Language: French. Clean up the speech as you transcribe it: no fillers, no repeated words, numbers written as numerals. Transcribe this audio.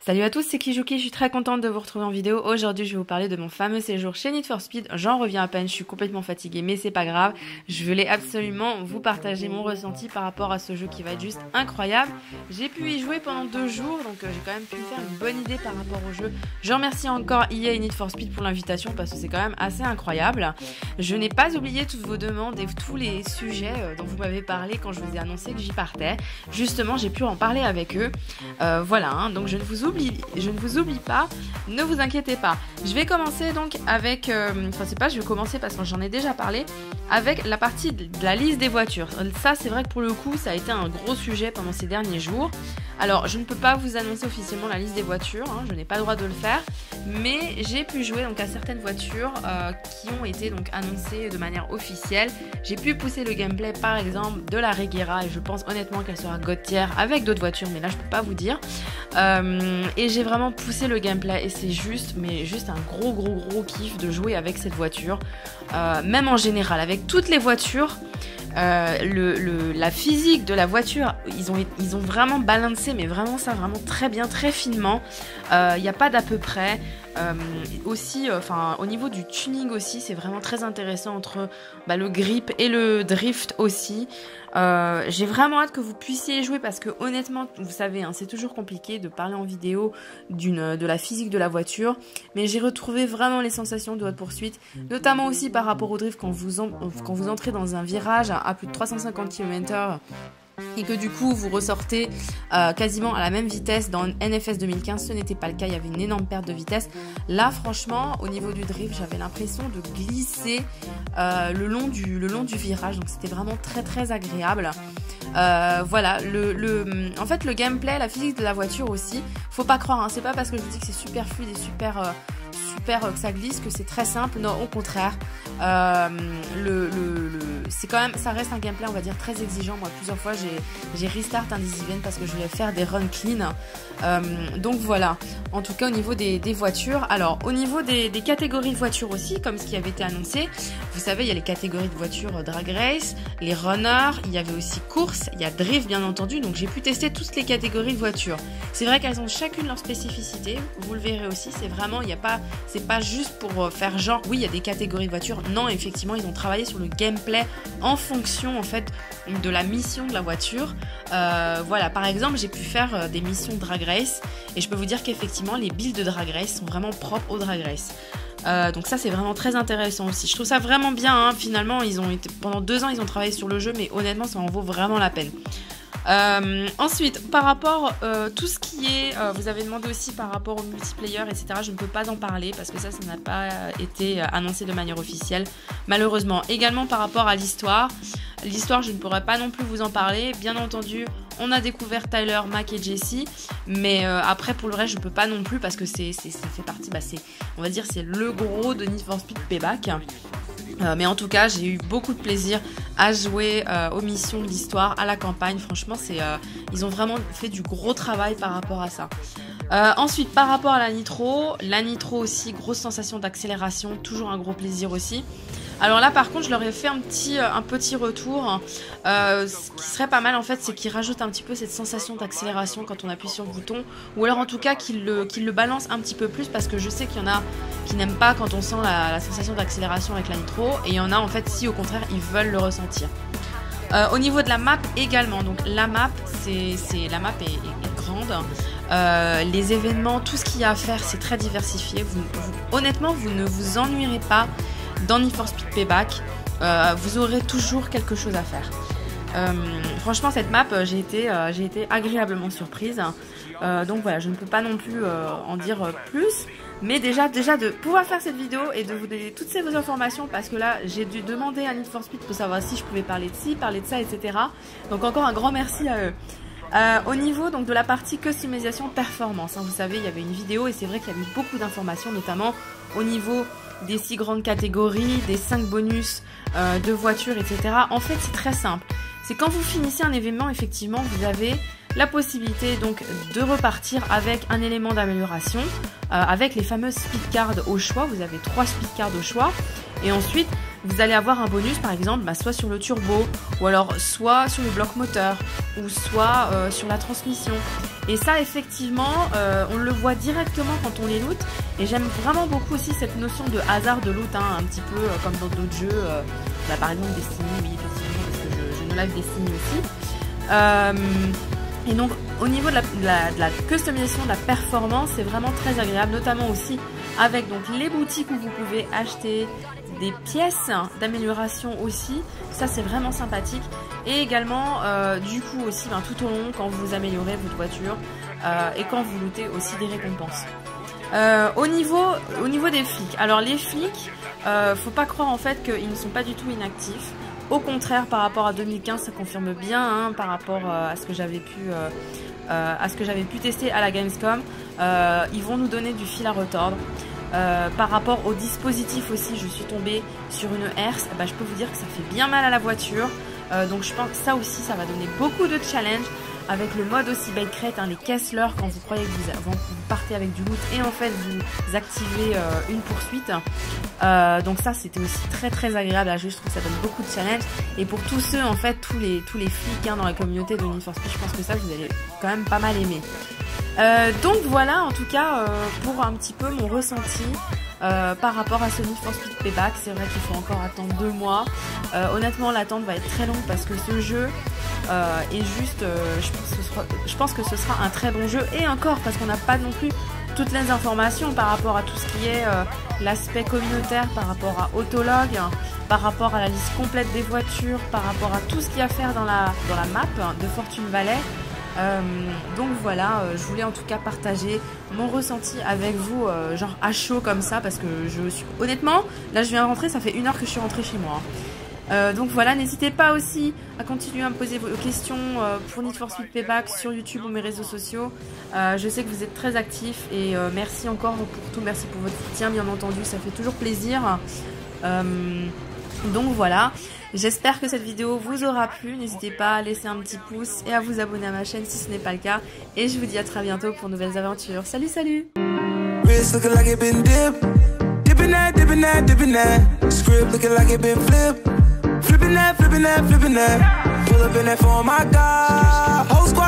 Salut à tous, c'est Kijuki, je suis très contente de vous retrouver en vidéo. Aujourd'hui, je vais vous parler de mon fameux séjour chez Need for Speed. J'en reviens à peine, je suis complètement fatiguée, mais c'est pas grave. Je voulais absolument vous partager mon ressenti par rapport à ce jeu qui va être juste incroyable. J'ai pu y jouer pendant 2 jours, donc j'ai quand même pu me faire une bonne idée par rapport au jeu. Je remercie encore EA et Need for Speed pour l'invitation parce que c'est quand même assez incroyable. Je n'ai pas oublié toutes vos demandes et tous les sujets dont vous m'avez parlé quand je vous ai annoncé que j'y partais. Justement, j'ai pu en parler avec eux. Voilà, hein, donc je ne vous oublie pas, ne vous inquiétez pas. Je vais commencer donc avec, je vais commencer parce que j'en ai déjà parlé, avec la partie de la liste des voitures. Ça, c'est vrai que pour le coup, ça a été un gros sujet pendant ces derniers jours. Alors, je ne peux pas vous annoncer officiellement la liste des voitures, hein, je n'ai pas le droit de le faire, mais j'ai pu jouer donc à certaines voitures qui ont été donc annoncées de manière officielle. J'ai pu pousser le gameplay par exemple de la Regera et je pense honnêtement qu'elle sera God tier avec d'autres voitures, mais là je peux pas vous dire. Et j'ai vraiment poussé le gameplay et c'est juste un gros kiff de jouer avec cette voiture, même en général avec toutes les voitures. La physique de la voiture, ils ont vraiment balancé, mais vraiment ça, vraiment très bien, très finement. Il n'y a pas d'à peu près. Aussi, au niveau du tuning aussi, c'est vraiment très intéressant entre le grip et le drift aussi. J'ai vraiment hâte que vous puissiez y jouer parce que honnêtement, vous savez, hein, c'est toujours compliqué de parler en vidéo de la physique de la voiture, mais j'ai retrouvé vraiment les sensations de Hot Pursuit, notamment aussi par rapport au drift quand vous entrez dans un virage à plus de 350 km/h. Et que du coup vous ressortez quasiment à la même vitesse dans NFS 2015, ce n'était pas le cas, il y avait une énorme perte de vitesse. Là franchement au niveau du drift j'avais l'impression de glisser le long du virage, donc c'était vraiment très agréable. Voilà, en fait le gameplay, la physique de la voiture aussi, faut pas croire, hein, c'est pas parce que je vous dis que c'est super fluide et super que ça glisse que c'est très simple, non au contraire. C'est quand même, ça reste un gameplay on va dire très exigeant. Moi plusieurs fois j'ai restart un des events parce que je voulais faire des runs clean. Donc voilà, en tout cas au niveau des voitures. Alors au niveau des catégories de voitures aussi, comme ce qui avait été annoncé, vous savez il y a les catégories de voitures drag race, les runners, il y avait aussi course, il y a drift bien entendu, donc j'ai pu tester toutes les catégories de voitures. C'est vrai qu'elles ont chacune leur spécificité, vous le verrez aussi, c'est pas juste pour faire genre oui il y a des catégories de voitures, non effectivement ils ont travaillé sur le gameplay en fonction en fait de la mission de la voiture. Voilà, par exemple j'ai pu faire des missions drag race et je peux vous dire qu'effectivement les builds de drag race sont vraiment propres au drag race. Donc ça c'est vraiment très intéressant aussi. Je trouve ça vraiment bien, hein. Finalement pendant 2 ans ils ont travaillé sur le jeu, mais honnêtement ça en vaut vraiment la peine. Ensuite, par rapport tout ce qui est, vous avez demandé aussi par rapport au multiplayer, etc. Je ne peux pas en parler parce que ça n'a pas été annoncé de manière officielle, malheureusement. Également par rapport à l'histoire, je ne pourrais pas non plus vous en parler. Bien entendu, on a découvert Tyler, Mac et Jesse, mais après pour le reste, je peux pas non plus parce que ça fait partie, on va dire, c'est le gros de Need for Speed Payback. Mais en tout cas j'ai eu beaucoup de plaisir à jouer aux missions de l'histoire, à la campagne. Franchement ils ont vraiment fait du gros travail par rapport à ça. Ensuite par rapport à la nitro aussi, grosse sensation d'accélération, toujours un gros plaisir aussi. Alors là par contre je leur ai fait un petit retour. Ce qui serait pas mal en fait, c'est qu'ils rajoutent un petit peu cette sensation d'accélération quand on appuie sur le bouton, ou alors en tout cas qu'ils le balancent un petit peu plus, parce que je sais qu'il y en a qui n'aiment pas quand on sent la sensation d'accélération avec la nitro, et il y en a en fait si au contraire ils veulent le ressentir. Au niveau de la map également, donc la map est grande. Les événements, tout ce qu'il y a à faire c'est très diversifié. Honnêtement vous ne vous ennuierez pas dans Need for Speed Payback, vous aurez toujours quelque chose à faire. Franchement cette map j'ai été agréablement surprise. Donc voilà, je ne peux pas non plus en dire plus, mais déjà de pouvoir faire cette vidéo et de vous donner toutes ces informations, parce que là j'ai dû demander à Need for Speed pour savoir si je pouvais parler de ci, parler de ça, etc. Donc encore un grand merci à eux. Au niveau donc de la partie customisation performance, hein, vous savez il y avait une vidéo et c'est vrai qu'il y avait beaucoup d'informations, notamment au niveau des 6 grandes catégories, des 5 bonus de voitures, etc. En fait c'est très simple, c'est quand vous finissez un événement, effectivement vous avez la possibilité donc de repartir avec un élément d'amélioration, avec les fameuses speed cards au choix. Vous avez 3 speed cards au choix, et ensuite vous allez avoir un bonus par exemple soit sur le turbo, ou alors soit sur le bloc moteur, ou soit sur la transmission. Et ça effectivement on le voit directement quand on les loot, et j'aime vraiment beaucoup aussi cette notion de hasard de loot, un petit peu comme dans d'autres jeux, par exemple Destiny, oui effectivement, parce que je me live Destiny aussi. Et donc au niveau de la customisation, de la performance, c'est vraiment très agréable, notamment aussi avec donc les boutiques où vous pouvez acheter des pièces d'amélioration aussi, ça c'est vraiment sympathique. Et également du coup aussi tout au long quand vous améliorez votre voiture et quand vous lootez aussi des récompenses. Au niveau des flics, alors les flics, faut pas croire en fait qu'ils ne sont pas du tout inactifs. Au contraire, par rapport à 2015, ça confirme bien par rapport à ce que j'avais pu tester à la Gamescom. Ils vont nous donner du fil à retordre. Par rapport au dispositif aussi, je suis tombée sur une herse. Je peux vous dire que ça fait bien mal à la voiture. Donc je pense que ça aussi, ça va donner beaucoup de challenge. Avec le mode aussi bait crate, les Kessler, quand vous croyez que vous partez avec du loot et en fait vous activez une poursuite. Donc ça c'était aussi très très agréable à jouer, je trouve que ça donne beaucoup de challenge. Et pour tous ceux en fait, tous les flics dans la communauté de Need for Speed, je pense que ça vous allez quand même pas mal aimer. Donc voilà en tout cas pour un petit peu mon ressenti par rapport à ce Need for Speed Payback. C'est vrai qu'il faut encore attendre 2 mois. Honnêtement l'attente va être très longue parce que ce jeu est juste, je pense que ce sera un très bon jeu, et encore parce qu'on n'a pas non plus toutes les informations par rapport à tout ce qui est l'aspect communautaire, par rapport à Autolog, par rapport à la liste complète des voitures, par rapport à tout ce qu'il y a à faire dans la map de Fortune Valley. Donc voilà, je voulais en tout cas partager mon ressenti avec vous, genre à chaud comme ça, parce que je suis honnêtement, là je viens de rentrer, ça fait 1 heure que je suis rentrée chez moi. Donc voilà, n'hésitez pas aussi à continuer à me poser vos questions pour Need for Speed Payback sur YouTube ou mes réseaux sociaux. Je sais que vous êtes très actifs, et merci encore pour tout, merci pour votre soutien bien entendu, ça fait toujours plaisir. Donc voilà, j'espère que cette vidéo vous aura plu, n'hésitez pas à laisser un petit pouce et à vous abonner à ma chaîne si ce n'est pas le cas, et je vous dis à très bientôt pour de nouvelles aventures. Salut salut. Flipping that, pull up in that for my God. Whole squad.